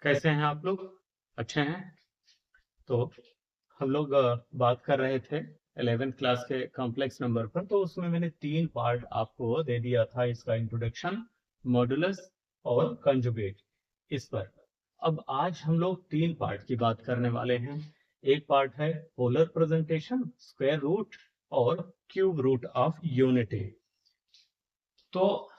कैसे हैं आप लोग? अच्छे हैं। तो हम लोग बात कर रहे थे 11th क्लास के कॉम्प्लेक्स नंबर पर। तो उसमें मैंने 3 पार्ट आपको दे दिया था, इसका इंट्रोडक्शन, मॉडुलस और कंजुगेट, इस पर। अब आज हम लोग 3 पार्ट की बात करने वाले हैं। एक पार्ट है पोलर प्रेजेंटेशन, स्क्वायर रूट और क्यूब रूट ऑफ यूनिटी। तो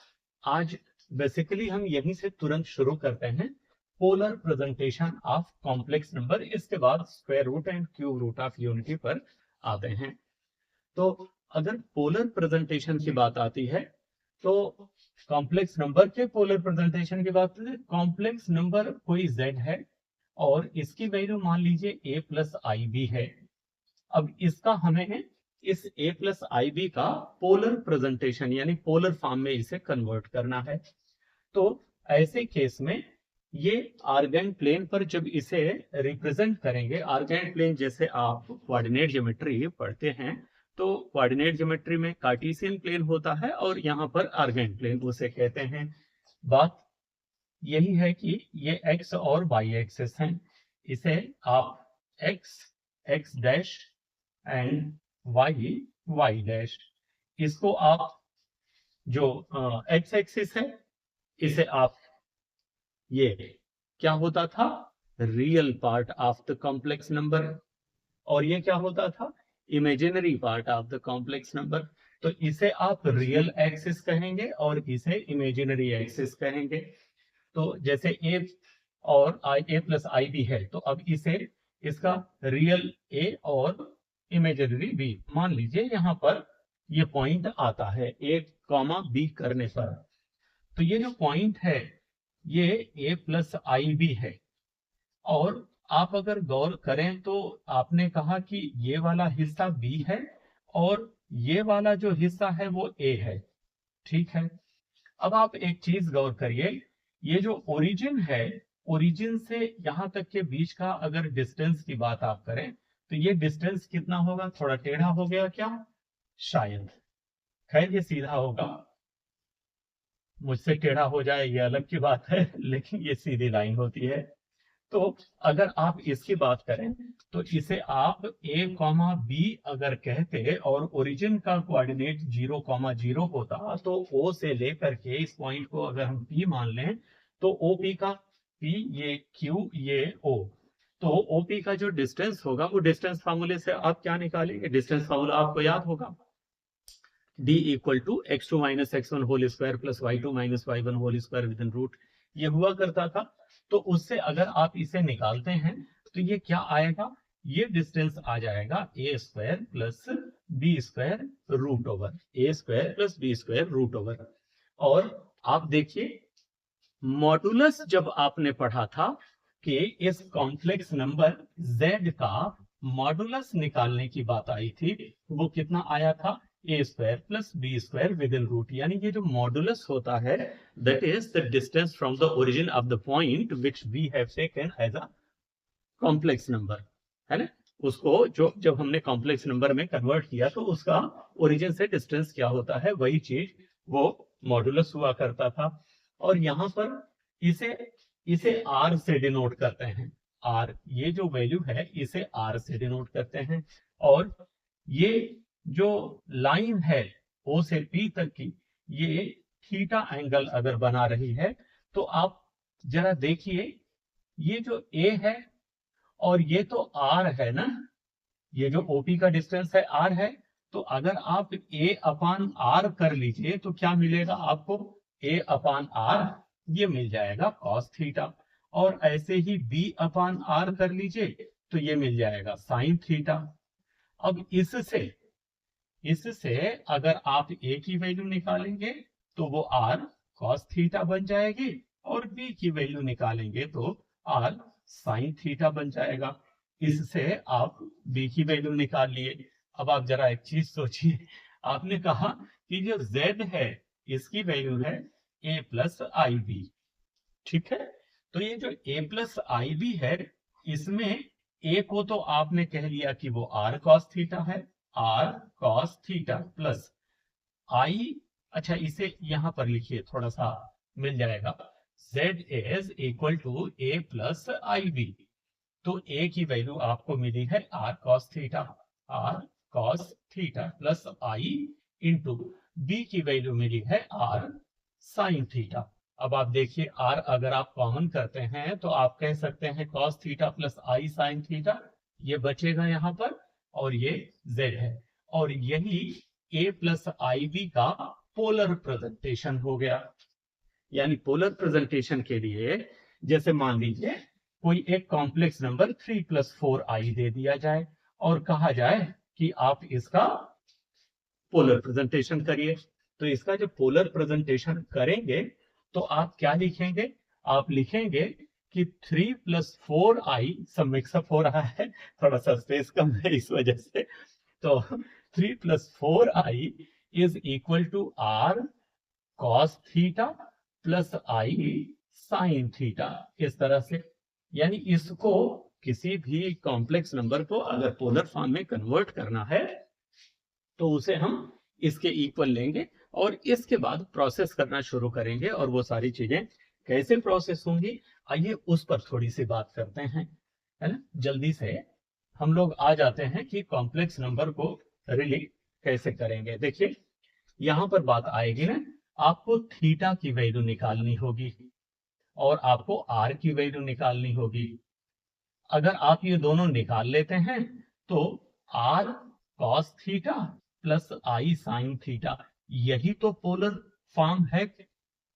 आज बेसिकली हम यहीं से तुरंत शुरू करते हैं, polar presentation of complex number. इसके बाद square root and cube root of unity पर आते हैं। तो अगर पोलर प्रेजेंटेशन की बात आती है तो कॉम्प्लेक्स नंबर के पोलर प्रेजेंटेशन की बात करें, कॉम्प्लेक्स नंबर कोई z है और इसकी वैल्यू मान लीजिए a प्लस आई बी है। अब इसका हमें इस a प्लस आई बी का पोलर प्रेजेंटेशन यानी पोलर फॉर्म में इसे कन्वर्ट करना है। तो ऐसे केस में ये आर्गेन प्लेन पर जब इसे रिप्रेजेंट करेंगे, आर्गेन प्लेन जैसे आप कोऑर्डिनेट ज्योमेट्री पढ़ते हैं तो कोऑर्डिनेट ज्योमेट्री में कार्टेशियन प्लेन होता है और यहाँ पर आर्गेन प्लेन उसे कहते हैं। बात यही है कि ये x और y एक्सिस हैं, इसे आप x x dash and y dash, इसको आप जो x एक्सिस है इसे आप, ये क्या होता था, real part of the complex number, और ये क्या होता था, imaginary part of the complex number. तो इसे आप रियल एक्सिस कहेंगे और इसे इमेजिनरी एक्सिस कहेंगे। तो जैसे a और a प्लस आई बी है, तो अब इसे, इसका रियल a और इमेजिनरी b मान लीजिए, यहाँ पर ये पॉइंट आता है a कॉमा b करने पर। तो ये जो पॉइंट है ये a प्लस आई बी है। और आप अगर गौर करें तो आपने कहा कि ये वाला हिस्सा b है और ये वाला जो हिस्सा है वो a है, ठीक है। अब आप एक चीज गौर करिए, ये जो ओरिजिन है, ओरिजिन से यहां तक के बीच का अगर डिस्टेंस की बात आप करें तो ये डिस्टेंस कितना होगा, थोड़ा टेढ़ा हो गया क्या, शायद, खैर ये सीधा होगा, मुझसे टेढ़ा हो जाए ये अलग की बात है, लेकिन ये सीधी लाइन होती है। तो अगर आप इसकी बात करें तो इसे आप a कॉमा बी अगर कहते और ओरिजिन का कोऑर्डिनेट 0,0 होता, तो o से लेकर के इस पॉइंट को अगर हम p मान लें तो OP का p, ये q, ये o, तो OP का जो डिस्टेंस होगा वो डिस्टेंस फार्मूले से आप क्या निकालेंगे, डिस्टेंस फार्मूला आपको याद होगा, d equal to x2 minus x1 whole square plus y2 minus y1 whole square within root, ये हुआ करता था। तो उससे अगर आप इसे निकालते हैं तो ये क्या आएगा, ये डिस्टेंस आ जाएगा a square plus B square root over, a square plus B square root over. और आप देखिए, मॉडुलस जब आपने पढ़ा था कि इस कॉम्प्लेक्स नंबर z का मॉडुलस निकालने की बात आई थी, वो कितना आया था, a square plus B square within root. यानी ये जो मॉडुलस होता है that is the distance from the origin of the point which we have taken as a complex number, है ना। उसको जो जब हमने कॉम्प्लेक्स नंबर में कन्वर्ट किया तो उसका ओरिजिन से डिस्टेंस क्या होता है, वही चीज वो मॉडुलस हुआ करता था। और यहाँ पर इसे इसे r से डिनोट करते हैं, r, ये जो वैल्यू है इसे r से डिनोट करते हैं। और ये जो लाइन है o से p तक की, ये थीटा एंगल अगर बना रही है तो आप जरा देखिए, ये जो a है और ये तो r है ना, ये जो OP का डिस्टेंस है r है, तो अगर आप a अपान r कर लीजिए तो क्या मिलेगा आपको, a अपान r, ये मिल जाएगा cos थीटा। और ऐसे ही b अपान r कर लीजिए तो ये मिल जाएगा sin थीटा। अब इससे अगर आप a की वैल्यू निकालेंगे तो वो r cos थीटा बन जाएगी और b की वैल्यू निकालेंगे तो r sin थीटा बन जाएगा। इससे आप b की वैल्यू निकाल लिए। अब आप जरा एक चीज सोचिए, आपने कहा कि जो z है इसकी वैल्यू है a प्लस आई बी, ठीक है। तो ये जो a प्लस आई बी है, इसमें a को तो आपने कह लिया कि वो r cos थीटा है, r cos थीटा प्लस आई, अच्छा इसे यहां पर लिखिए थोड़ा सा, मिल जाएगा z is equal to a plus I B. तो a की वैल्यू आपको मिली है r cos theta, r cos theta plus i into b की वैल्यू मिली है r sin थीटा। अब आप देखिए r अगर आप कॉमन करते हैं तो आप कह सकते हैं cos theta plus i sin theta, ये बचेगा यहाँ पर और ये z है, और यही a प्लस आई बी का पोलर प्रेजेंटेशन हो गया। यानी पोलर प्रेजेंटेशन के लिए जैसे मान लीजिए कोई एक कॉम्प्लेक्स नंबर 3 + 4i दे दिया जाए और कहा जाए कि आप इसका पोलर प्रेजेंटेशन करिए, तो इसका जब पोलर प्रेजेंटेशन करेंगे तो आप क्या लिखेंगे? आप लिखेंगे कि 3 + 4i, सब मिक्सअप हो रहा है, थोड़ा सा स्पेस कम है इस वजह से, तो 3 + 4i is equal to r cos theta plus i sin theta, इस तरह से। यानी इसको किसी भी कॉम्प्लेक्स नंबर को अगर पोलर फॉर्म में कन्वर्ट करना है तो उसे हम इसके इक्वल लेंगे और इसके बाद प्रोसेस करना शुरू करेंगे, और वो सारी चीजें कैसे प्रोसेस होंगी आइए उस पर थोड़ी सी बात करते हैं, है ना। जल्दी से हम लोग आ जाते हैं कि कॉम्प्लेक्स नंबर को रिलेट कैसे करेंगे। देखिए यहां पर बात आएगी ना, आपको थीटा की वैल्यू निकालनी होगी और आपको आर की वैल्यू निकालनी होगी। अगर आप ये दोनों निकाल लेते हैं तो R cos theta plus I sine theta, यही तो पोलर फॉर्म है।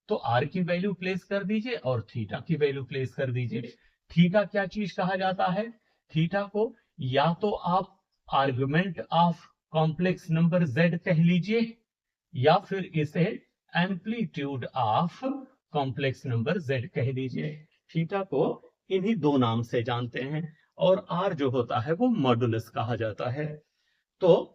तो आर की वैल्यू प्लेस कर दीजिए और थीटा की वैल्यू प्लेस कर दीजिए। थीटा क्या चीज कहा जाता है? थीटा को या तो आप argument of complex number z कह लीजिए, या फिर इसे amplitude of complex number z कह दीजिए। थीटा को इन्हीं दो नाम से जानते हैं और r जो होता है वो मॉडुलस कहा जाता है। तो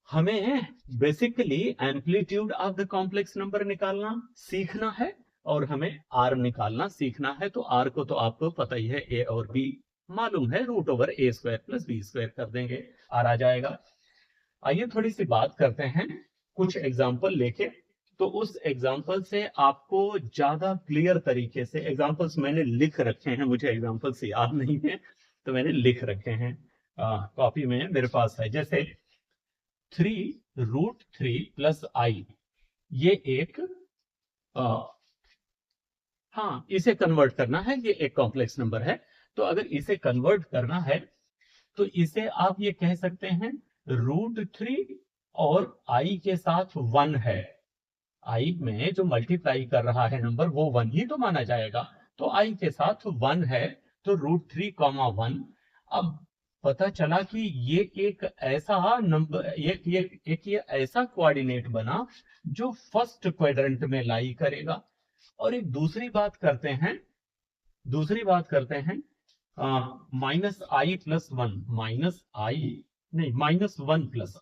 हमें basically amplitude of the complex number निकालना सीखना है और हमें r निकालना सीखना है। तो r को तो आपको पता ही है, a और b मालूम है, √a² + b² कर देंगे, r आ जाएगा। आइए थोड़ी सी बात करते हैं कुछ एग्जाम्पल लेके, तो उस एग्जाम्पल से आपको ज्यादा क्लियर तरीके से, एग्जाम्पल्स मैंने लिख रखे हैं, मुझे एग्जाम्पल्स याद नहीं है तो मैंने लिख रखे हैं, कॉपी में मेरे पास है। जैसे 3√3 + i, ये एक हाँ इसे कन्वर्ट करना है, ये एक कॉम्प्लेक्स नंबर है। तो अगर इसे कन्वर्ट करना है तो इसे आप ये कह सकते हैं √3 और i के साथ 1 है। i में जो मल्टीप्लाई कर रहा है नंबर वो 1 ही तो माना जाएगा, तो i के साथ 1 है, तो √3, 1। अब पता चला कि ये एक ऐसा नंबर, एक ये ऐसा कोऑर्डिनेट बना जो फर्स्ट क्वाड्रेंट में लाई करेगा। और एक दूसरी बात करते हैं -i + 1, -1 +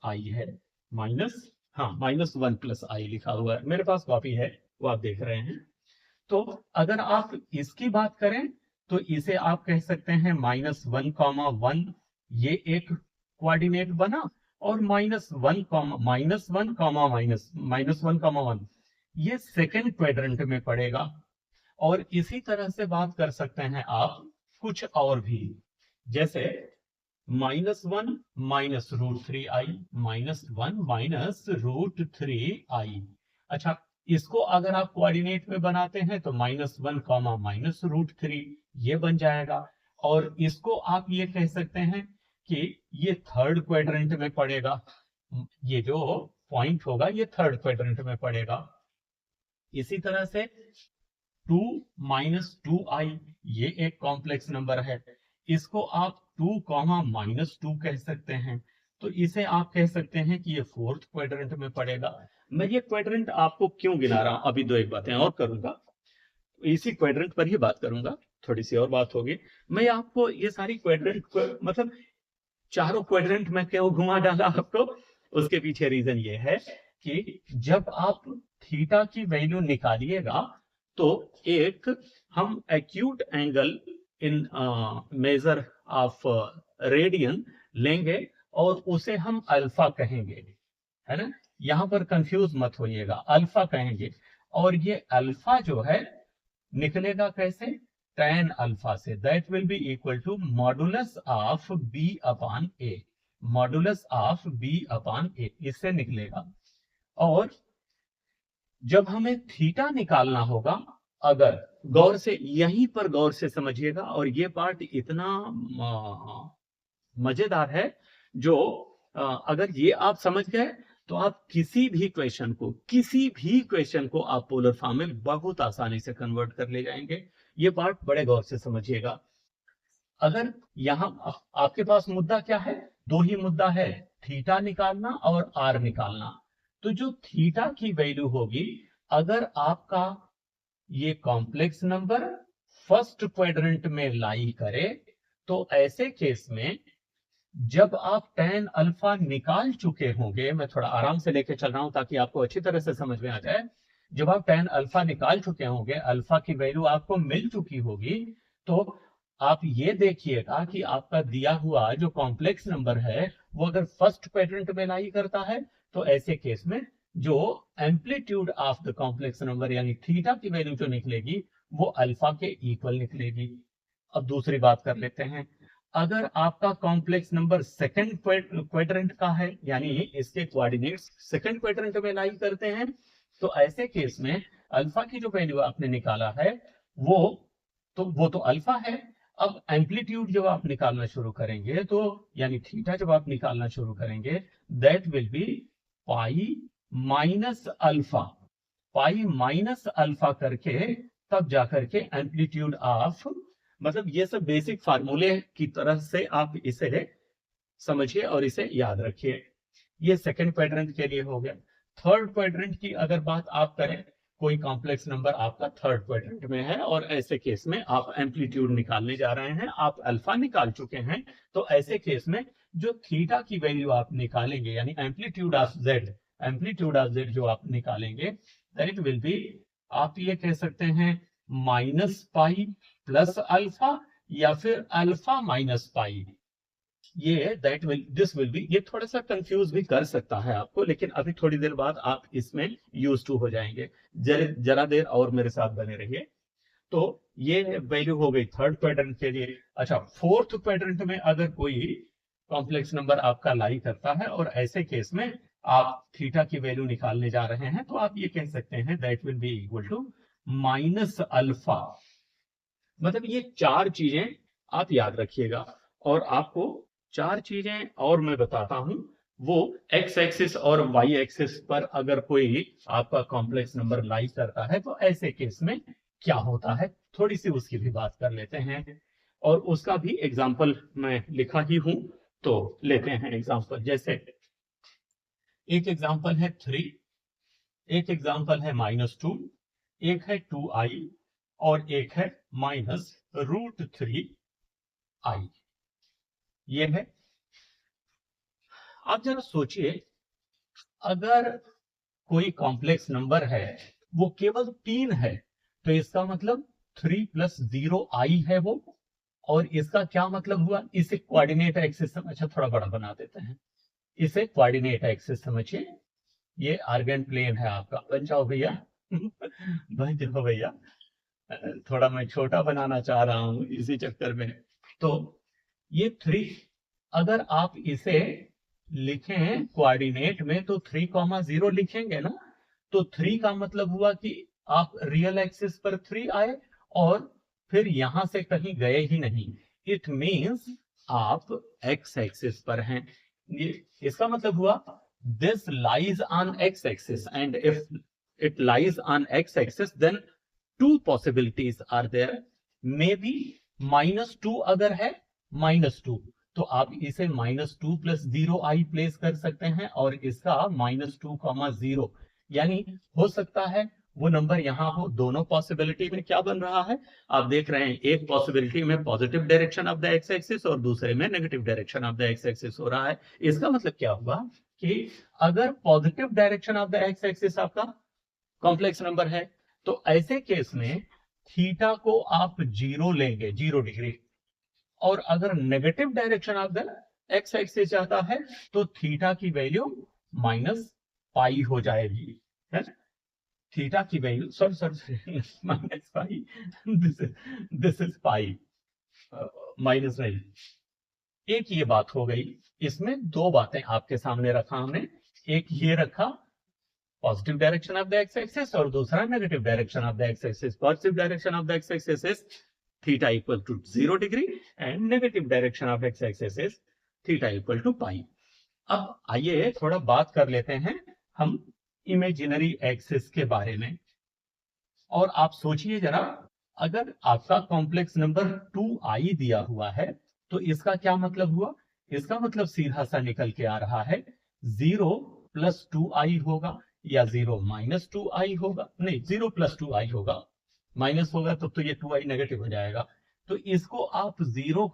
i है, -1 + i लिखा हुआ है, मेरे पास कॉपी है वो आप देख रहे हैं। तो अगर आप इसकी बात करें तो इसे आप कह सकते हैं -1, ये एक कोऑर्डिनेट बना, और -1, ये सेकेंड क्वाड्रेंट में पड़ेगा। और इसी तरह से बात कर सकते हैं आप कुछ और भी, जैसे -1 -√3i, -1 -√3i। अच्छा, इसको अगर आप कोऑर्डिनेट में बनाते हैं तो -1, -√3 ये बन जाएगा। और इसको आप ये कह सकते हैं कि ये थर्ड क्वाड्रेंट में पड़ेगा, ये जो पॉइंट होगा ये थर्ड क्वाड्रेंट में पड़ेगा। इसी तरह से 2 -2i, ये एक कॉम्प्लेक्स नंबर है, इसको आप 2, -2 कह सकते हैं, तो इसे आप कह सकते हैं कि ये फोर्थ क्वाड्रेंट में पड़ेगा। मैं ये क्वाड्रेंट आपको क्यों गिना रहा हूं, अभी दो एक बातें और करूंगा, इसी क्वाड्रेंट पर ही बात करूंगा, थोड़ी सी और बात होगी। मैं आपको ये सारी क्वाड्रेंट, मतलब चारों क्वाड्रेंट में क्यों घुमा डाला आपको, उसके पीछे रीजन ये है कि जब आप थीटा की वैल्यू निकालिएगा तो एक हम acute angle in measure of radian लेंगे और उसे हम अल्फा कहेंगे, है ना। यहां पर कंफ्यूज मत होइएगा, अल्फा कहेंगे। और ये अल्फा जो है निकलेगा कैसे, tan अल्फा से, that will be equal to modulus of b upon a, modulus of b upon a, इससे निकलेगा। और जब हमें थीटा निकालना होगा, अगर गौर से यहीं पर गौर से समझिएगा, और ये पार्ट इतना मजेदार है, जो अगर ये आप समझ गए तो आप किसी भी क्वेश्चन को आप पोलर फॉर्म में बहुत आसानी से कन्वर्ट कर ले जाएंगे। ये पार्ट बड़े गौर से समझिएगा। अगर यहां आपके पास मुद्दा क्या है, दो ही मुद्दा है, थीटा निकालना और आर निकालना। तो जो थीटा की वैल्यू होगी, अगर आपका ये कॉम्प्लेक्स नंबर फर्स्ट क्वाड्रेंट में लाई करे, तो ऐसे केस में जब आप tan अल्फा निकाल चुके होंगे, मैं थोड़ा आराम से लेके चल रहा हूं ताकि आपको अच्छी तरह से समझ में आ जाए। जब आप tan अल्फा निकाल चुके होंगे, अल्फा की वैल्यू आपको मिल चुकी होगी, तो आप ये देखिएगा कि आपका दिया हुआ जो कॉम्प्लेक्स नंबर है, वो अगर फर्स्ट क्वाड्रेंट में लाई करता है, तो ऐसे केस में जो amplitude of the complex number यानी थीटा की वैल्यू जो निकलेगी, वो अल्फा के इक्वल निकलेगी। अब दूसरी बात कर लेते हैं, अगर आपका कॉम्प्लेक्स नंबर सेकंड क्वाड्रेंट का है, यानी इसके कोऑर्डिनेट्स सेकंड क्वाड्रेंट में लाई करते हैं, तो ऐसे केस में अल्फा की जो वैल्यू आपने निकाला है, वो तो अल्फा है। अब एम्पलीट्यूड जब आप निकालना शुरू करेंगे, तो यानी थीटा जब आप निकालना शुरू करेंगे, that will B pi minus alpha, pi minus alpha करके तब जाकर के एम्पलीट्यूड ऑफ, मतलब ये सब बेसिक फार्मूले की तरह से आप इसे समझिए और इसे याद रखिए। ये सेकंड क्वाड्रेंट के लिए हो गया। थर्ड क्वाड्रेंट की अगर बात आप करें, कोई कॉम्प्लेक्स नंबर आपका थर्ड क्वाड्रेंट में है, और ऐसे केस में आप एम्पलीट्यूड निकालने जा रहे हैं, आप अल्फा निकाल चुके हैं, तो ऐसे केस में जो थीटा की वैल्यू आप निकालेंगे, यानी एम्पलीट्यूड ऑफ जेड जो आप निकालेंगे, दैट विल बी, आप ये कह सकते हैं माइनस पाई प्लस अल्फा, या फिर अल्फा माइनस पाई। ये दिस विल बी, ये थोड़ा सा कंफ्यूज भी कर सकता है आपको, लेकिन अभी थोड़ी देर बाद आप इसमें यूज टू हो जाएंगे। जरा देर और मेरे साथ बने रहिए। तो ये वैल्यू हो गई थर्ड क्वाड्रेंट के लिए। अच्छा, फोर्थ क्वाड्रेंट में अगर कोई कॉम्प्लेक्स नंबर आपका लाई करता है, और ऐसे केस में आप थीटा की वैल्यू निकालने जा रहे हैं, तो आप ये कह सकते हैं that will be equal to minus alpha. मतलब ये चार चीजें आप याद रखिएगा, और आपको चार चीजें और मैं बताता हूं। वो एक्स एक्सिस और वाई एक्सिस पर अगर कोई आपका कॉम्प्लेक्स नंबर लाई करता है, तो ऐसे केस में क्या होता है, थोड़ी सी उसकी भी बात कर लेते हैं, और उसका भी एग्जाम्पल मैं लिखा ही हूं, तो लेते हैं एग्जाम्पल। जैसे एक एग्जाम्पल है 3, एक एग्जाम्पल है -2, एक है 2i, और एक है -√3i। ये है। आप जरा सोचिए, अगर कोई कॉम्प्लेक्स नंबर है, वो केवल 3 है, तो इसका मतलब 3 + 0i है वो। और इसका क्या मतलब हुआ, इसे कोऑर्डिनेट एक्सिस, अच्छा थोड़ा बड़ा बना देते हैं, इसे कोऑर्डिनेट एक्सिस समझिए। ये आर्गन प्लेन है आपका, बन जाओ भैया बन जाओ भैया, थोड़ा मैं छोटा बनाना चाह रहा हूं इसी चक्कर में। तो ये 3, अगर आप इसे लिखें कोऑर्डिनेट में, तो 3,0 लिखेंगे ना, तो 3 का मतलब हुआ कि आप रियल एक्सिस पर 3 आए, और फिर यहां से कहीं गए ही नहीं। इट मींस आप एक्स एक्सिस पर हैं। ये इसका मतलब हुआ this lies on X axis, and if it lies on X axis, then two possibilities are there. May be -2 अगर है, -2, तो आप इसे -2 + 0i प्लेस कर सकते हैं, और इसका -2, 0, यानी हो सकता है वो नंबर यहां हो। दोनों पॉसिबिलिटी में क्या बन रहा है, आप देख रहे हैं, एक पॉसिबिलिटी में positive direction of the x axis, और दूसरे में negative direction of the x axis हो रहा है। इसका मतलब क्या हुआ कि अगर positive direction of the x axis आपका कॉम्प्लेक्स नंबर है, तो ऐसे केस में थीटा को आप 0 लेंगे, 0 डिग्री। और अगर negative direction of the x axis जाता है, तो थीटा की वैल्यू -पाई हो जाएगी, है? थीटा की value sorry minus pi, this is pi, minus नहीं। एक ये बात हो गई। इसमें दो बातें आपके सामने रखा हमने, एक ये रखा positive direction of the x axis और दूसरा negative direction of the x axis. Positive direction of the x axis is theta equal to 0 degree and negative direction of x axis is theta equal to pi. अब आइए थोड़ा बात कर लेते हैं हम इमेजिनरी एक्सिस के बारे में। और आप सोचिए जरा, अगर आपका कॉम्प्लेक्स नंबर 2i दिया हुआ है तो इसका क्या मतलब हुआ? इसका मतलब सीधा सा निकल के आ रहा है 0 प्लस 2i होगा या 0 माइनस 2i होगा। नहीं, 0 प्लस 2i होगा, माइनस होगा तब तो ये 2i नेगेटिव हो जाएगा। तो इसको आप 0,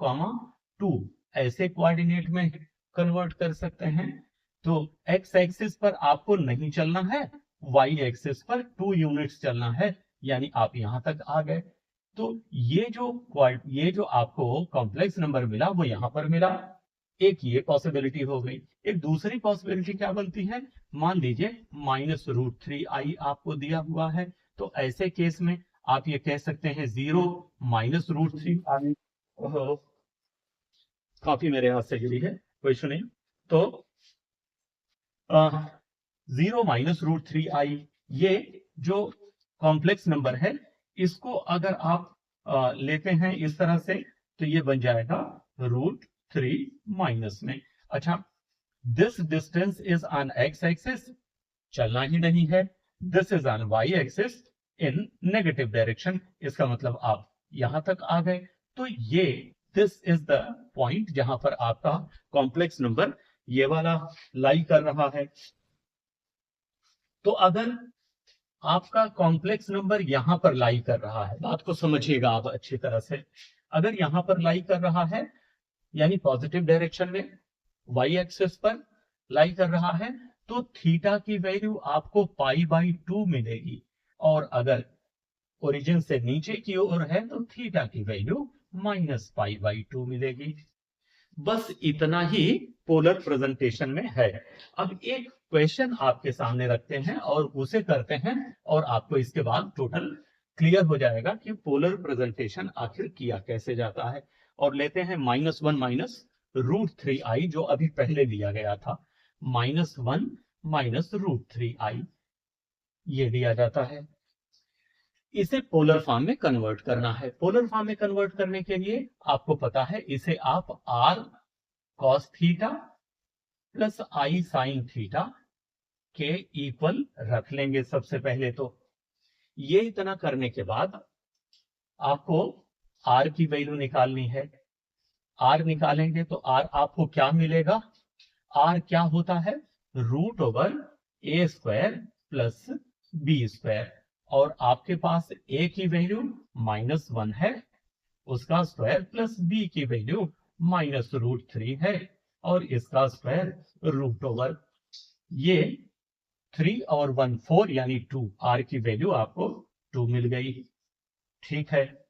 2 ऐसे कोऑर्डिनेट में कन्वर्ट कर सकते हैं। तो एक्स एक्सिस पर आपको नहीं चलना है, वाई एक्सिस पर 2 यूनिट्स चलना है, यानी आप यहां तक आ गए। तो ये जो आपको कॉम्प्लेक्स नंबर मिला वो यहां पर मिला। एक ये पॉसिबिलिटी हो गई। एक दूसरी पॉसिबिलिटी क्या बनती है? मान लीजिए -√3i आपको दिया हुआ है, तो ऐसे केस में आप ये कह सकते हैं 0 -√3i। काफी मेरे हाथ से गिरी है, कोई सुनिए। तो 0 -√3i, ये जो कॉम्प्लेक्स नंबर है इसको अगर आप लेते हैं इस तरह से तो ये बन जाएगा √3 माइनस में। अच्छा, this distance is on X axis, चलना ही नहीं है। This is on Y axis in negative direction, इसका मतलब आप यहां तक आ गए। तो ये दिस इज द पॉइंट जहां पर आपका कॉम्प्लेक्स नंबर ये वाला लाई कर रहा है। तो अगर आपका कॉम्प्लेक्स नंबर यहां पर लाई कर रहा है, बात को समझिएगा आप अच्छी तरह से, अगर यहां पर लाई कर रहा है यानी पॉजिटिव डायरेक्शन में वाई एक्सिस पर लाई कर रहा है, तो थीटा की वैल्यू आपको π/2 मिलेगी। और अगर ओरिजिन से नीचे की ओर है तो थीटा की वैल्यू -π/2 मिलेगी। बस इतना ही पोलर प्रेजेंटेशन में है। अब एक क्वेश्चन आपके सामने रखते हैं और उसे करते हैं और आपको इसके बाद टोटल क्लियर हो जाएगा कि पोलर प्रेजेंटेशन आखिर किया कैसे जाता है। और लेते हैं -1 -√3i जो अभी पहले दिया गया था, -1 -√3i ये दिया जाता है। इसे पोलर फॉर्म में कन्वर्ट करना है। पोलर फॉर्म में कन्वर्ट करने के लिए आपको पता है इसे आप r cos theta plus i sin theta के इक्वल रख लेंगे सबसे पहले। तो ये इतना करने के बाद आपको r की वैल्यू निकालनी है। r निकालेंगे तो r आपको क्या मिलेगा? r क्या होता है? √a² plus b²। और आपके पास a की वैल्यू -1 है, उसका स्क्वायर प्लस b की वैल्यू -√3 है और इसका स्क्वायर √, ये 3 और 1 4 यानी 2, r की वैल्यू आपको 2 मिल गई। ठीक है,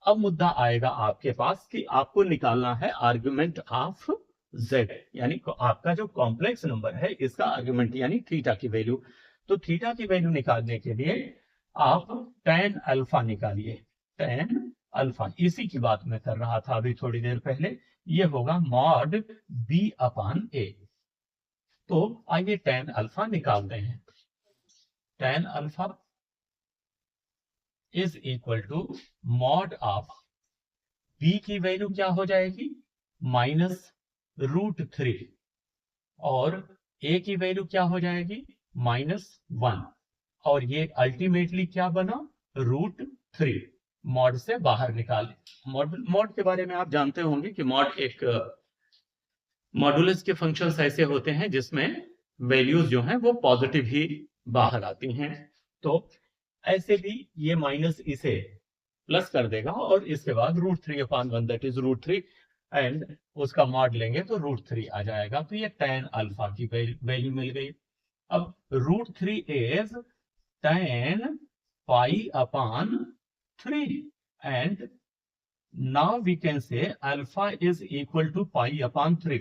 अब मुद्दा आएगा आपके पास कि आपको निकालना है आर्गुमेंट ऑफ z, यानी आपका जो कॉम्प्लेक्स नंबर है इसका आर्गुमेंट यानी थीटा की वैल्यू। तो थीटा की वैल्यू निकालने के लिए आप tan अल्फा निकालिए। tan अल्फा, इसी की बात मैं कर रहा था अभी थोड़ी देर पहले, ये होगा mod b/a। तो आइए tan अल्फा निकालते हैं। tan alpha is equal to mod of b की वैल्यू क्या हो जाएगी? -√3 और a की वैल्यू क्या हो जाएगी? -1 और ये अल्टीमेटली क्या बना? √3। मॉड से बाहर निकाले। मॉड के बारे में आप जानते होंगे कि मॉड एक मॉडुलस के फंक्शंस ऐसे होते हैं जिसमें वैल्यूज जो हैं वो पॉजिटिव ही बाहर आती हैं। तो ऐसे भी ये माइनस इसे प्लस कर देगा और इसके बाद √3/1 दैट इज √3 एंड उसका मॉड लेंगे तो √3 आ जाएगा। तो ये tan अल्फा की वैल्यू मिल गई। अब √3 is tan π/3 and now we can say alpha is equal to π/3।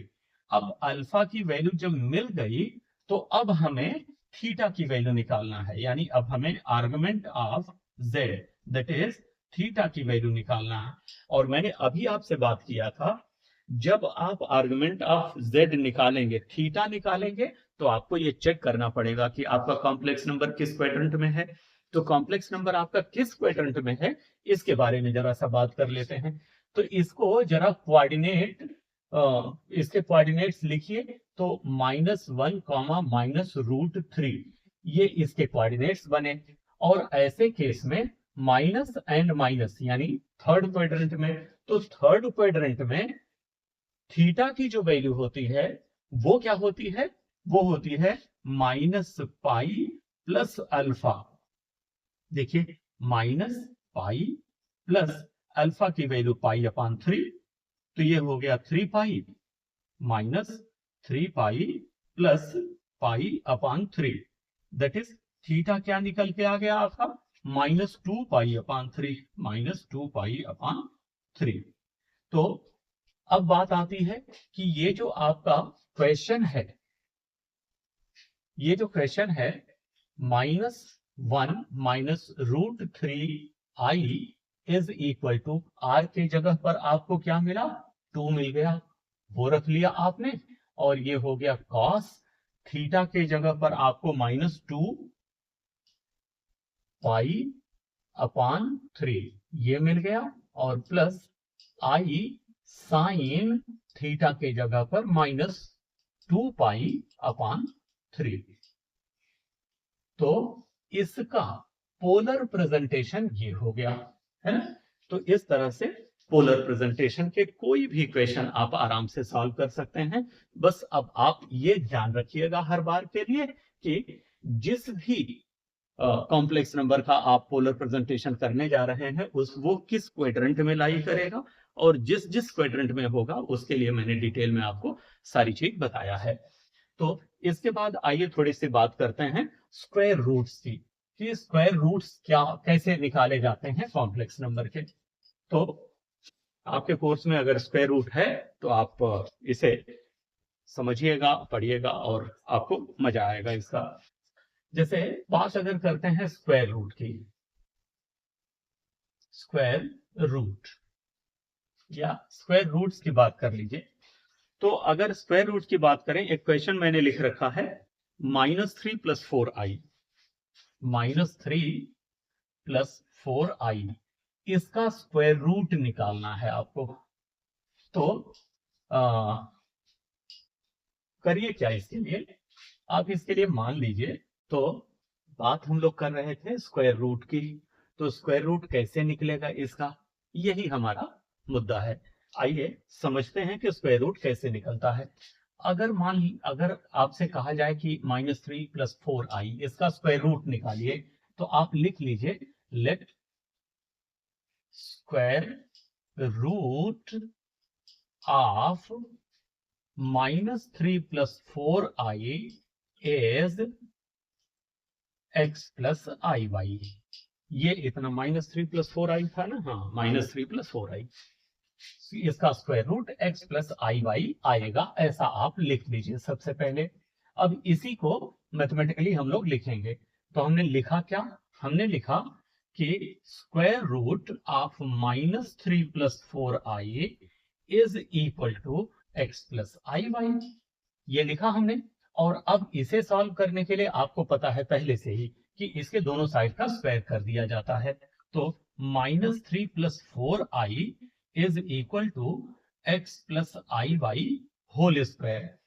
अब अल्फा की वैल्यू जब मिल गई तो अब हमें थीटा की वैल्यू निकालना है, यानी अब हमें argument of Z that is theta की वैल्यू निकालना है। और मैंने अभी आपसे बात किया था, जब आप आर्गुमेंट ऑफ जेड निकालेंगे, थीटा निकालेंगे, तो आपको ये चेक करना पड़ेगा कि आपका कॉम्प्लेक्स नंबर किस क्वाड्रेंट में है। तो कॉम्प्लेक्स नंबर आपका किस क्वाड्रेंट में है, इसके बारे में जरा सा बात कर लेते हैं। तो इसको जरा कोऑर्डिनेट, इसके कोऑर्डिनेट्स लिखिए। तो -1, -√3 ये इसके कोऑर्डिनेट्स बने। और ऐसे केस में माइनस एंड माइनस यानी थर्ड क्वाड्रेंट में, तो थर्ड क्वाड्रेंट में थीटा की जो वैल्यू होती है वो क्या होती है, वो होती है -पाई प्लस अल्फा। देखिए -पाई प्लस अल्फा की वैल्यू पाई/3, तो ये हो गया 3 पाई -3 पाई प्लस पाई/3, दैट इज थीटा क्या निकल के आ गया आपका, -2 पाई/3, -2 पाई/3। तो अब बात आती है कि ये जो आपका क्वेश्चन है, ये जो क्वेश्चन है -1 -√3i is equal to r के जगह पर आपको क्या मिला, 2 मिल गया, वो रख लिया आपने। और ये हो गया cos थीटा के जगह पर आपको -2 पाई/3 ये मिल गया, और प्लस i साइन थीटा के जगह पर -2 पाई/3। तो इसका पोलर प्रेजेंटेशन ये हो गया, है ना। तो इस तरह से पोलर प्रेजेंटेशन के कोई भी क्वेश्चन आप आराम से सॉल्व कर सकते हैं। बस अब आप ये ध्यान रखिएगा हर बार के लिए कि जिस भी कॉम्प्लेक्स नंबर का आप पोलर प्रेजेंटेशन करने जा रहे हैं वो किस क्वाड्रेंट में लाई करेगा, और जिस जिस क्वाड्रेंट में होगा उसके लिए मैंने डिटेल में आपको सारी चीज बताया है। तो इसके बाद आइए थोड़ी सी बात करते हैं स्क्वायर रूट्स की, कि स्क्वायर रूट्स क्या कैसे निकाले जाते हैं कॉम्प्लेक्स नंबर के। तो आपके कोर्स में अगर स्क्वायर रूट है तो आप इसे समझिएगा, पढ़िएगा और आपको मजा आएगा इसका। जैसे बात अगर करते हैं स्क्वायर रूट की, स्क्वायर रूट या स्क्वायर रूट्स की बात कर लीजिए। तो अगर स्क्वायर रूट की बात करें, एक क्वेश्चन मैंने लिख रखा है -3 + 4i, -3 + 4i, इसका स्क्वायर रूट निकालना है आपको। तो करिए क्या इसके लिए, आप इसके लिए मान लीजिए, तो बात हम लोग कर रहे थे स्क्वायर रूट की, तो स्क्वायर रूट कैसे निकलेगा इसका, यही हमारा मुद्दा है। आइए समझते हैं कि स्क्वायर रूट कैसे निकलता है। अगर आपसे कहा जाए कि -3 + 4i इसका स्क्वायर रूट निकालिए, तो आप लिख लीजिए let square root of -3 + 4i is x + iy। ये इतना -3 + 4i था ना, हाँ -3 + 4i, इसका स्क्वायर रूट x + iy आएगा, ऐसा आप लिख लीजिए सबसे पहले। अब इसी को मैथमेटिकली हम लोग लिखेंगे। तो हमने लिखा क्या, हमने लिखा कि square root of -3 + 4i is equal to x + iy, ये लिखा हमने। और अब इसे सॉल्व करने के लिए आपको पता है पहले से ही कि इसके दोनों साइड का स्क्वायर कर दिया जाता है। तो -3 + 4i is equal to x + iy whole square.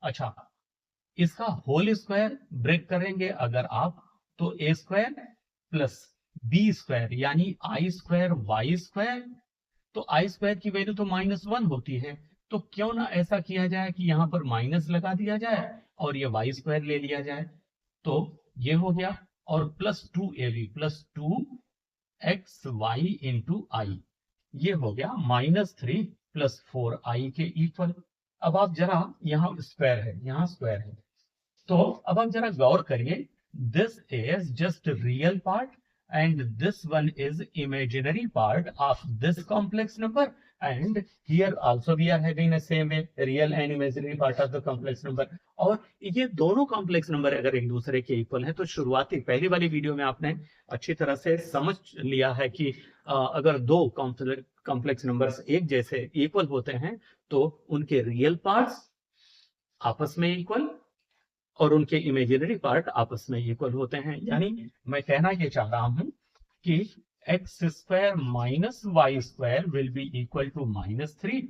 अच्छा, इसका होल स्क्वायर ब्रेक करेंगे अगर आप, तो a² + b² यानी i² y²। तो i² की वैल्यू तो -1 होती है, तो क्यों ना ऐसा किया जाए कि यहां पर माइनस लगा दिया जाए और ये y² ले लिया जाए। तो ये हो गया, और +2ab + 2xy × i, ये हो गया -3 + 4i के इक्वल। अब आप जरा, यहाँ स्क्वायर है, यहाँ स्क्वायर है, तो अब आप जरा गौर करिए, this is just real part and this one is imaginary part of this complex number, and here also we are having the same way real and imaginary part of the complex number. और ये दोनों complex number अगर एक दूसरे के equal है तो शुरुआती पहली वाली वीडियो में आपने अच्छी तरह से समझ लिया है कि अगर दो कॉम्प्लेक्स नंबर्स एक जैसे इक्वल होते हैं तो उनके रियल पार्ट्स आपस में इक्वल और उनके इमेजिनरी पार्ट आपस में इक्वल होते हैं। यानी मैं कहना ये चाह रहा हूं कि X square minus Y square will be equal to -3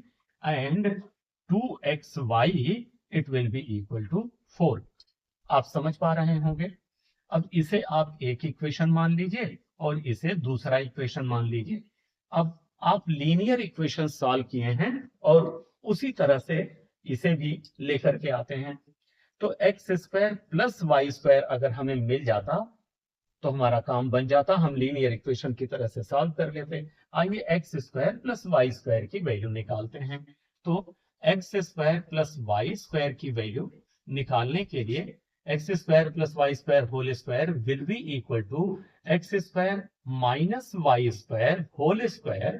and 2xy it will be equal to 4। आप समझ पा रहे होंगे। अब इसे आप एक इक्वेशन मान लीजिए और इसे दूसरा इक्वेशन मान लीजिए। अब आप लीनियर इक्वेशन सॉल्व किए हैं और उसी तरह से इसे भी लेकर के आते हैं। तो X square plus Y square अगर हमें मिल जाता तो हमारा काम बन जाता, हम लीनियर इक्वेशन की तरह से सॉल्व कर लेते। आइए X square plus Y square की वैल्यू निकालते हैं। तो X square plus Y square की वैल्यू निकालने के लिए X square plus Y square whole square will be equal to X square minus Y square whole square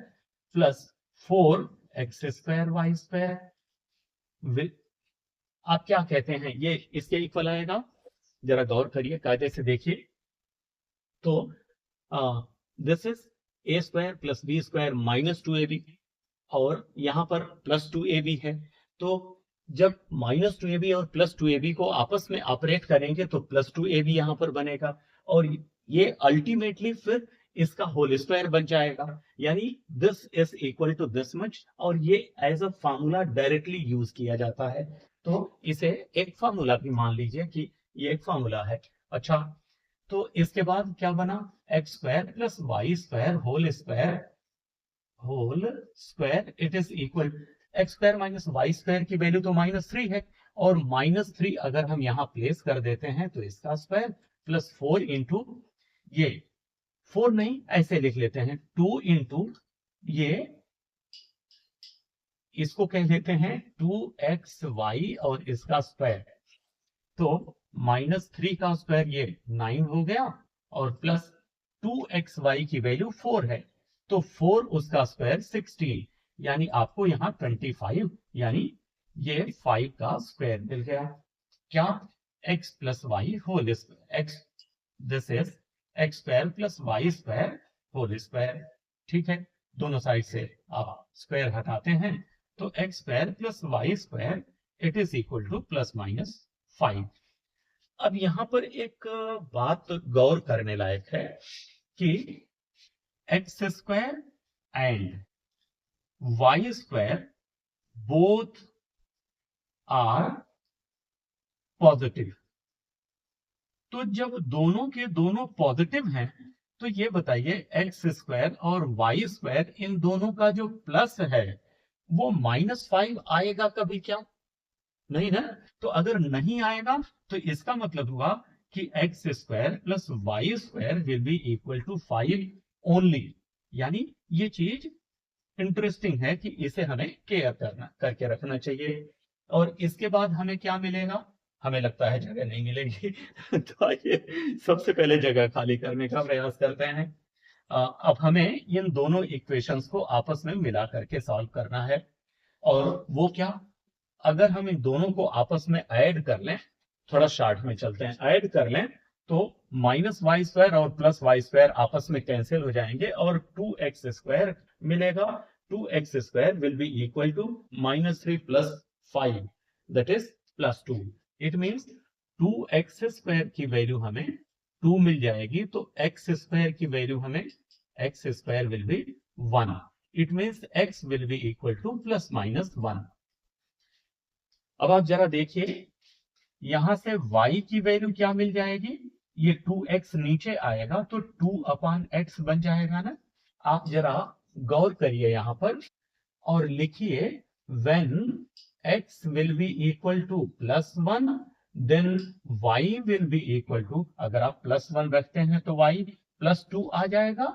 plus 4x square Y square. आप क्या कहते हैं, ये इसके इक्वल आएगा? जरा गौर करिए, कायदे से देखिए। तो this is A square plus B square minus 2ab और यहां पर प्लस 2ab है। तो जब माइनस 2ab और प्लस 2ab को आपस में ऑपरेट करेंगे तो प्लस 2ab यहां पर बनेगा और ये अल्टीमेटली फिर इसका होल स्क्वायर बन जाएगा। यानी this is equal to this much और ये as a formula directly use किया जाता है। तो इसे एक फार्मूला भी मान लीजिए कि ये एक फार्मूला है। अच्छा, तो इसके बाद क्या बना? X square plus Y square whole square it is equal X square minus Y square की वैल्यू तो -3 है और -3 अगर हम यहां प्लेस कर देते हैं तो इसका स्क्वायर प्लस 4 इंटू ये 4 नहीं ऐसे लिख लेते हैं 2 इंटू ये इसको कह देते हैं 2xy और इसका स्क्वायर। तो -3 का स्क्वायर ये 9 हो गया और प्लस 2xy की वैल्यू 4 है तो 4 उसका स्क्वायर 16, यानी आपको यहां 25 यानी ये 5 का स्क्वायर मिल गया। क्या? x plus Y whole square, X this is X square plus Y square whole square. ठीक है, दोनों साइड से आप स्क्वायर हटाते हैं तो X square plus Y square it is equal to +-5। अब यहां पर एक बात गौर करने लायक है कि X square and Y square both are positive. तो जब दोनों के दोनों पॉजिटिव हैं तो ये बताइए एक्स स्क्वायर और वाई स्क्वायर इन दोनों का जो प्लस है वो -5 आएगा कभी? क्या नहीं ना? तो अगर नहीं आएगा तो इसका मतलब हुआ कि X square plus Y square will be equal to 5 only. यानी ये चीज इंटरेस्टिंग है कि इसे हमें केयर करके रखना चाहिए। और इसके बाद हमें क्या मिलेगा? हमें लगता है जगह नहीं मिलेगी तो आइए सबसे पहले जगह खाली करने का प्रयास करते हैं। अब हमें इन दोनों इक्वेशंस को आपस में मिला करके सॉल्व करना है। और वो क्या? अगर हम इन दोनों को आपस में ऐड कर लें, थोड़ा शार्ट में चलते हैं, ऐड कर लें तो -y स्क्वायर और प्लस वाई स्क्वायर आपस में कैंसिल हो जाएंगे और 2x स्क्वायर मिलेगा। 2x square will be equal to -3 + 5 that is +2। It means 2x square की वैल्यू हमें 2 मिल जाएगी तो x स्क्वायर की वैल्यू हमें x square will be 1। It means x will be equal to ±1। अब आप जरा देखिए यहां से y की वैल्यू क्या मिल जाएगी? ये 2x नीचे आएगा तो 2/x बन जाएगा ना। आप जरा गौर करिए यहां पर और लिखिए when x will be equal to +1 then y will be equal to, अगर आप +1 रखते हैं तो y +2 आ जाएगा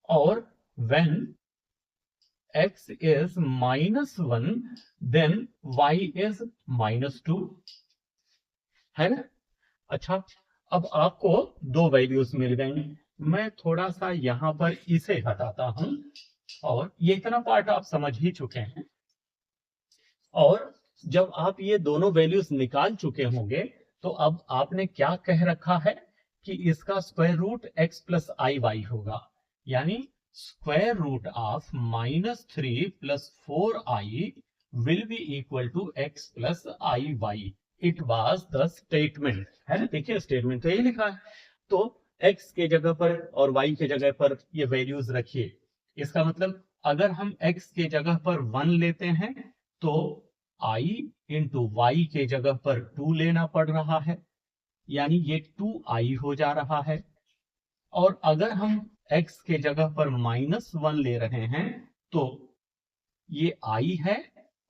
और when x is -1 then y is -2 है ना। अच्छा, अब आपको दो वैल्यूज मिल गई मैं थोड़ा सा यहां पर इसे हटाता हूं, और ये इतना पार्ट आप समझ ही चुके हैं। और जब आप ये दोनों वैल्यूज निकाल चुके होंगे तो अब आपने क्या कह रखा है कि इसका square root x plus I Y होगा, यानी square root of -3 + 4i will be equal to x plus I Y. It was the statement, है ना। देखिए स्टेटमेंट तो ये लिखा है, तो x के जगह पर और y के जगह पर ये वैल्यूज रखिए। इसका मतलब अगर हम x के जगह पर 1 लेते हैं तो i इंटू वाई के जगह पर 2 लेना पड़ रहा है, यानी ये 2i हो जा रहा है। और अगर हम x के जगह पर -1 ले रहे हैं तो ये i है,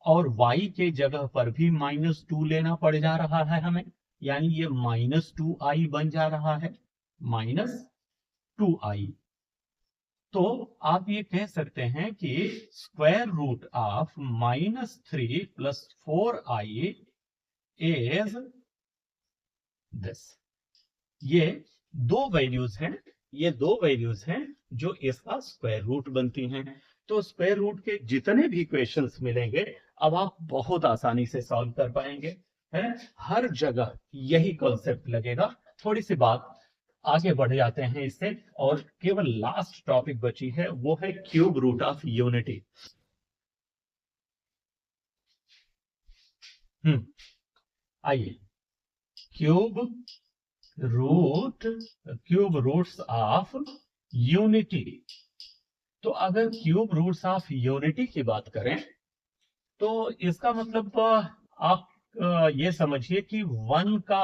और y के जगह पर भी -2 लेना पड़ जा रहा है हमें, यानी ये -2i बन जा रहा है, -2i। तो आप ये कह सकते हैं कि square root of -3 + 4i is this. ये दो वैल्यूज हैं, ये दो वैल्यूज हैं जो इसका स्क्वायर रूट बनती हैं। तो स्क्वायर रूट के जितने भी क्वेश्चंस मिलेंगे अब आप बहुत आसानी से सॉल्व कर पाएंगे, है। हर जगह यही कॉन्सेप्ट लगेगा। थोड़ी सी बात आगे बढ़ जाते हैं इससे, और केवल लास्ट टॉपिक बची है, वो है क्यूब रूट ऑफ यूनिटी। आइए, क्यूब रूट्स ऑफ यूनिटी। तो अगर क्यूब रूट्स ऑफ यूनिटी की बात करें तो इसका मतलब आप ये समझिए कि 1 का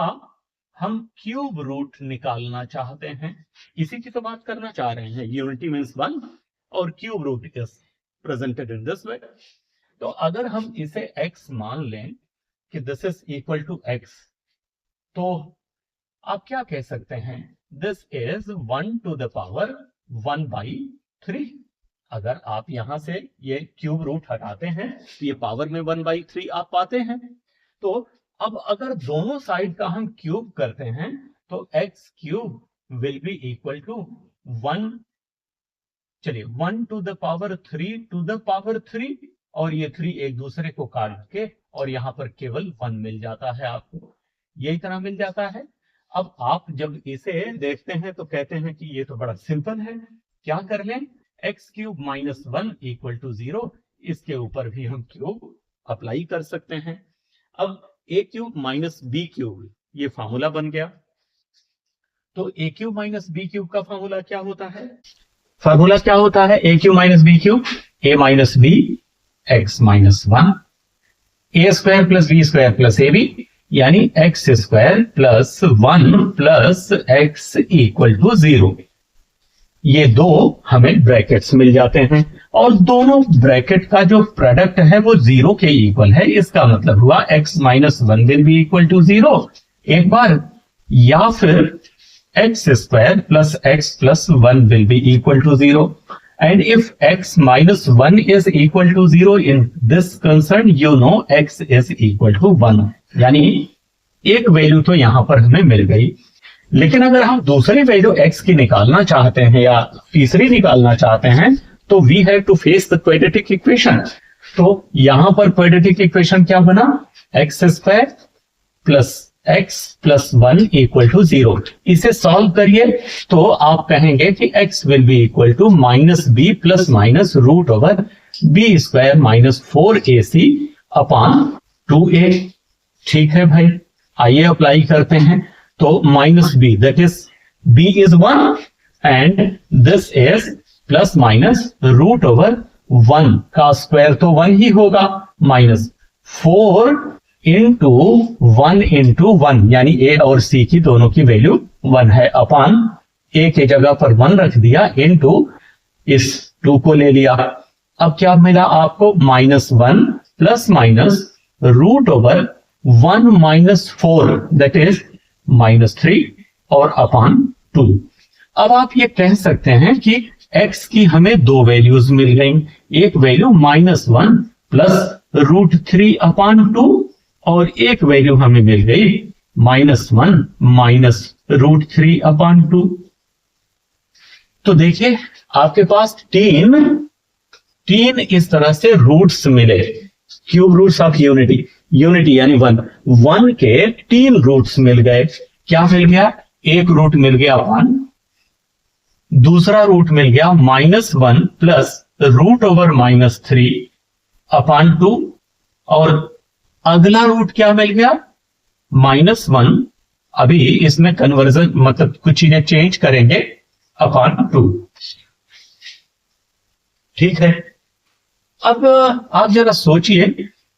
हम क्यूब रूट निकालना चाहते हैं, इसी की तो बात करना चाह रहे हैं। यूनिटी मीन्स 1 और cube root is presented in this way. तो अगर हम इसे x मान लें कि this is equal to x, तो आप क्या कह सकते हैं, this is 1 to the power 1/3। अगर आप यहां से ये क्यूब रूट हटाते हैं तो ये पावर में 1/3 आप पाते हैं। तो अब अगर दोनों साइड का हम क्यूब करते हैं तो x cube will be equal to 1, चलिए 1 to the power 3 to the power 3, और ये 3 एक दूसरे को काट के और यहां पर केवल 1 मिल जाता है, आपको यही तरह मिल जाता है। अब आप जब इसे देखते हैं तो कहते हैं कि ये तो बड़ा सिंपल है, क्या कर लें, x क्यूब -1 इक्वल टू 0, इसके ऊपर भी हम क्यूब अप्लाई कर सकते हैं। अब a cube minus B cube, ये फार्मूला बन गया। तो a cube minus B cube का फार्मूला क्या होता है, a cube minus B cube, a minus B x minus 1, a square plus B square plus A B, यानी x square plus 1 plus x equal to 0। ये दो हमें brackets मिल जाते हैं, और दोनों ब्रैकेट का जो प्रोडक्ट है वो 0 के इक्वल है। इसका मतलब हुआ x minus 1 will be equal to 0 एक बार, या फिर x square plus x plus 1 will be equal to 0। And if x minus 1 is equal to 0 in this concern, you know x is equal to 1, यानी एक value तो यहां पर हमें मिल गई। लेकिन अगर हम दूसरी वैल्यू x की निकालना चाहते हैं या तीसरी निकालना चाहते हैं तो we have to face the quadratic equation. तो यहां पर क्वाड्रेटिक इक्वेशन क्या बना, x square plus x plus 1 equal to 0। इसे सॉल्व करिए तो आप कहेंगे कि x will be equal to minus b plus minus root over b square minus 4ac upon 2a। ठीक है भाई, आइए अप्लाई करते हैं। तो minus b, that is b is 1 and this is plus minus root over 1 का square तो 1 ही होगा, माइनस 4 इंटू 1 इंटू 1, यानी a और c की दोनों की वैल्यू 1 है, अपॉन a के जगह पर 1 रख दिया, इंटू इस 2 को ले लिया। अब क्या मिला आपको, -1 plus minus root over 1 minus 4 that is -3 और अपॉन 2। अब आप ये कह सकते हैं कि x की हमें दो वैल्यूज मिल गई, एक वैल्यू -1 प्लस रूट 3 अपॉन 2, और एक वैल्यू हमें मिल गई -1 माइनस रूट 3 अपॉन 2। तो देखिए आपके पास तीन इस तरह से रूट्स मिले, cube roots of unity, unity यानी वन के 3 रूट्स मिल गए। क्या मिल गया? एक रूट मिल गया 1, दूसरा रूट मिल गया -1 प्लस रूट ओवर -3 अपॉन 2, और अगला रूट क्या मिल गया? -1, अभी इसमें कन्वर्जन मतलब कुछ चीजें चेंज करेंगे, अपॉन 2। ठीक है, अब आप जरा सोचिए,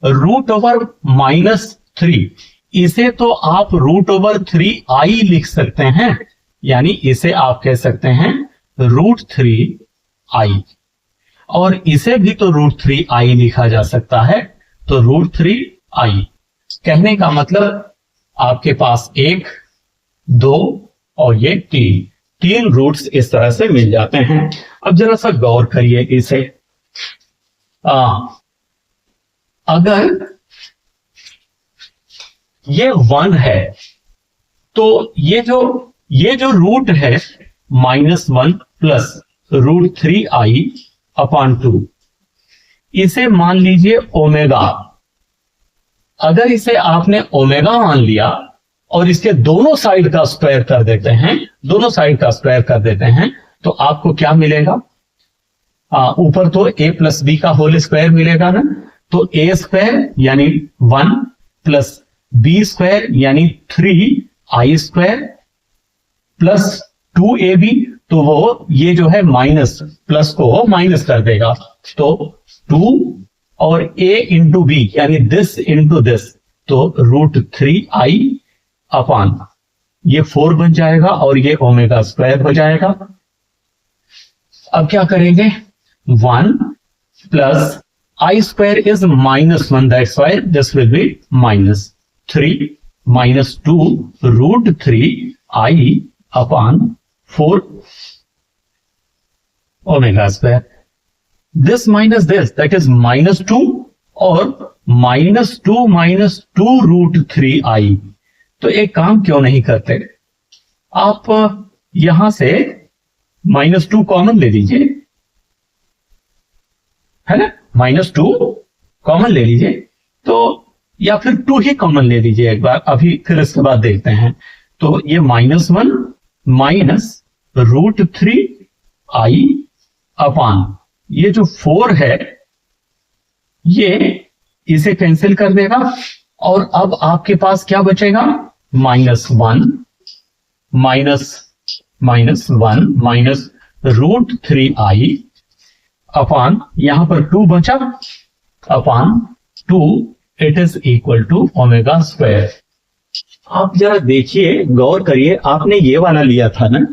रूट ओवर -3, इसे तो आप रूट ओवर 3i लिख सकते हैं, यानी इसे आप कह सकते हैं √3i, और इसे भी तो √3i लिखा जा सकता है, तो √3i। कहने का मतलब आपके पास 1, 2 और ये 3 रूट्स इस तरह से मिल जाते हैं। अब जरा सा गौर करिए इसे, अगर ये 1 है तो ये जो रूट है -1 प्लस √3i अपॉन 2, इसे मान लीजिए ओमेगा। अगर इसे आपने ओमेगा मान लिया और इसके दोनों साइड का स्क्वायर कर देते हैं, तो आपको क्या मिलेगा? ऊपर तो a प्लस बी का होल स्क्वायर मिलेगा ना, तो a स्क्वायर यानी 1 प्लस b स्क्वायर यानी 3i स्क्वायर प्लस 2ab, तो वो ये जो है माइनस प्लस को माइनस कर देगा, तो 2 और a इंटू बी यानी दिस इंटू दिस, तो √3i अपॉन ये 4 बन जाएगा और ये ओमेगा स्क्वायर हो जाएगा। अब क्या करेंगे? 1 plus i square is -1, that's why this will be -3 -2 √3i upon 4 omega square. This minus this, that is -2 और -2 √3i। तो एक काम क्यों नहीं करते, आप यहां से -2 कॉमन ले लीजिए, है ना, -2 कॉमन ले लीजिए, तो या फिर 2 ही कॉमन ले लीजिए एक बार, अभी फिर इसके बाद देखते हैं। तो ये -1 माइनस √3i अपॉन ये जो 4 है ये इसे कैंसिल कर देगा, और अब आपके पास क्या बचेगा? -1 माइनस √3i अपॉन यहां पर 2 बचा, upon 2, it is equal to omega square. आप जरा देखिए, गौर करिए, आपने ये वाला लिया था ना,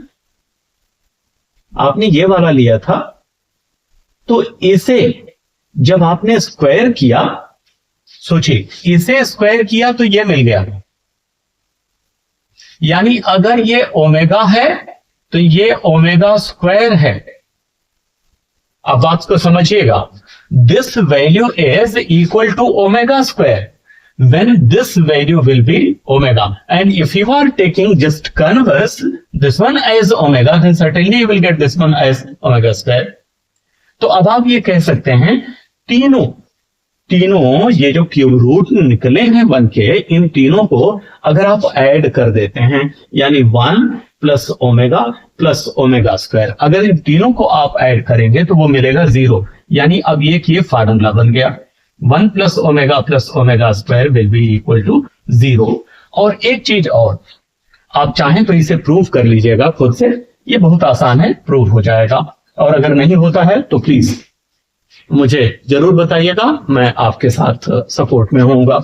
आपने ये वाला लिया था, तो इसे जब आपने स्क्वायर किया, सोचिए इसे स्क्वायर किया तो ये मिल गया, यानी अगर ये ओमेगा है तो ये ओमेगा स्क्वायर है। अब बात को समझिएगा, this value is equal to omega square when this value will be omega, and if you are taking just converse this one as omega, then certainly you will get this one as omega square। तो अब आप ये कह सकते हैं तीनों ये जो क्यूब रूट निकले हैं 1 के, इन तीनों को अगर आप ऐड कर देते हैं, यानी 1 प्लस ओमेगा स्क्वायर, अगर इन तीनों को आप ऐड करेंगे तो वो मिलेगा 0, यानी अब ये फार्मूला बन गया, 1 plus omega square will be equal to 0। और एक चीज और, आप चाहें तो इसे प्रूव कर लीजिएगा खुद से, ये बहुत आसान है, प्रूव हो जाएगा, और अगर नहीं होता है तो प्लीज मुझे जरूर बताइएगा, मैं आपके साथ सपोर्ट में होऊंगा।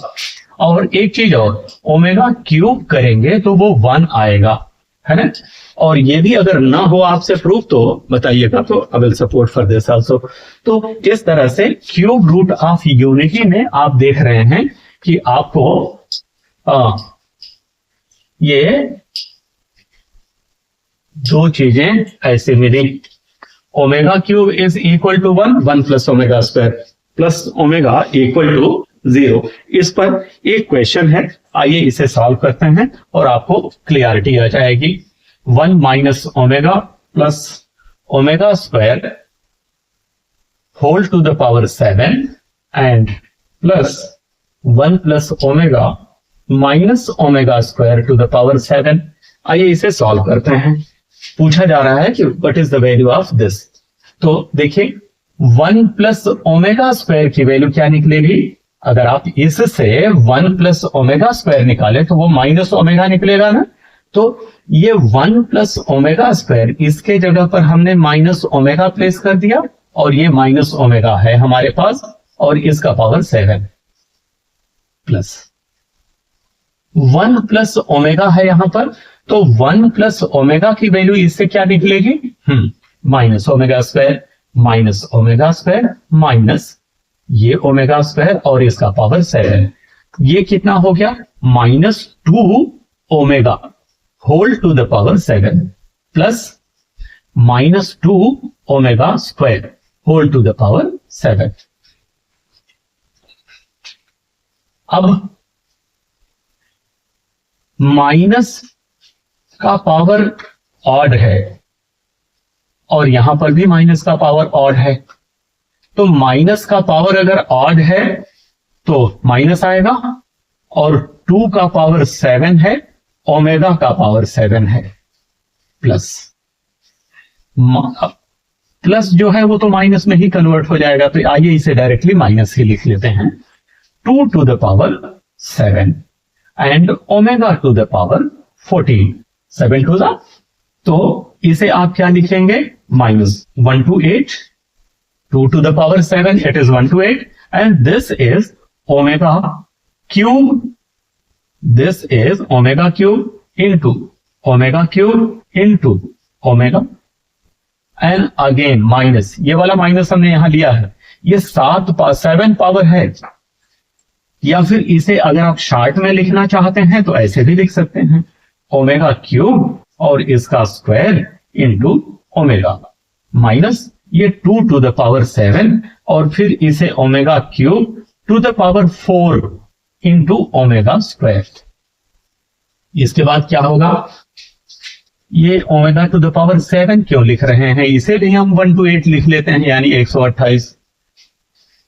और एक चीज और, ओमेगा क्यूब करेंगे तो वो 1 आएगा, है ना, और ये भी अगर ना हो आपसे प्रूफ तो बताइएगा, तो I will support for this also. तो इस तरह से क्यूब रूट ऑफ यूनिटी में आप देख रहे हैं कि आपको ये दो चीजें ऐसे मिली, omega cube is equal to 1 plus omega square plus omega equal to 0। इस पर एक क्वेश्चन है, आइए इसे सॉल्व करते हैं और आपको क्लियरिटी आ जाएगी। 1 minus omega plus omega square whole to the power 7 and plus 1 plus omega minus omega square to the power 7। आइए इसे सॉल्व करते हैं। पूछा जा रहा है कि what is the value of this. तो देखिए 1 प्लस ओमेगा स्क्वायर की वैल्यू क्या निकलेगी? अगर आप इससे 1 प्लस ओमेगा स्क्वायर निकाले तो वो माइनस ओमेगा निकलेगा ना। तो ये 1 प्लस ओमेगा स्क्वायर, इसके जगह पर हमने माइनस ओमेगा प्लेस कर दिया और ये माइनस ओमेगा है हमारे पास और इसका पावर 7 प्लस 1 प्लस ओमेगा है यहां पर। तो 1 प्लस ओमेगा की वैल्यू इससे क्या निकलेगी? माइनस ओमेगा स्क्वायर माइनस ये ओमेगा स्क्वायर और इसका पावर 7। ये कितना हो गया? -2 omega whole to the power 7 plus -2 omega square whole to the power 7। अब माइनस का पावर ऑड है और यहां पर भी माइनस का पावर ऑड है। तो माइनस का पावर अगर ऑड है तो माइनस आएगा और 2 का पावर 7 है, ओमेगा का पावर 7 है प्लस प्लस जो है वो तो माइनस में ही कन्वर्ट हो जाएगा। तो आइए इसे डायरेक्टली माइनस ही लिख लेते हैं। 2 to the power 7 and omega to the power 14। 7 to the, तो इसे आप क्या लिखेंगे? -1 to 8, 2 to the power 7, it is 1 to 8, and this is omega cube. This is omega cube into omega and again minus, ये वाला minus हमने यहां लिया है। ये 7 पावर है, या फिर इसे अगर आप शार्ट में लिखना चाहते हैं तो ऐसे भी लिख सकते हैं, ओमेगा क्यूब और इसका स्क्वायर इंटू ओमेगा माइनस ये 2 टू द पावर 7 और फिर इसे omega cube two the power 4 into omega square. इसके बाद क्या होगा? ये ओमेगा टू द पावर 7 क्यों लिख रहे हैं? इसे भी हम 1 to 8 लिख लेते हैं, यानी 128।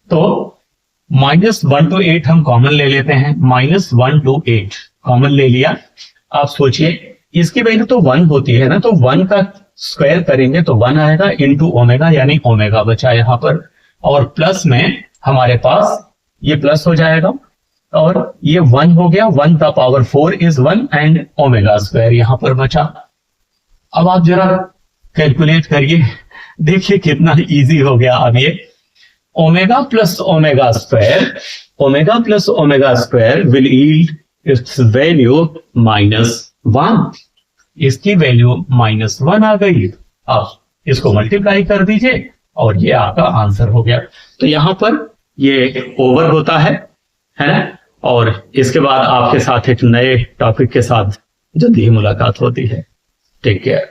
तो -1 to 8 हम कॉमन ले लेते हैं। -1 to 8 कॉमन ले लिया। आप सोचिए इसकी वैल्यू तो 1 होती है ना, तो 1 का स्क्वायर करेंगे तो 1 आएगा इंटू ओमेगा, यानी ओमेगा बचा यहां पर, और प्लस में हमारे पास ये प्लस हो जाएगा और ये 1 हो गया। 1 का power 4 is 1 and omega square यहां पर बचा। अब आप जरा कैलकुलेट करिए, देखिए कितना इजी हो गया। अब ये omega plus omega square will yield it's value -1। इसकी वैल्यू -1 आ गई। आप इसको मल्टीप्लाई कर दीजिए और ये आपका आंसर हो गया। तो यहां पर ये ओवर होता है ना, और इसके बाद आपके साथ एक नए टॉपिक के साथ जल्दी ही मुलाकात होती है। Take care.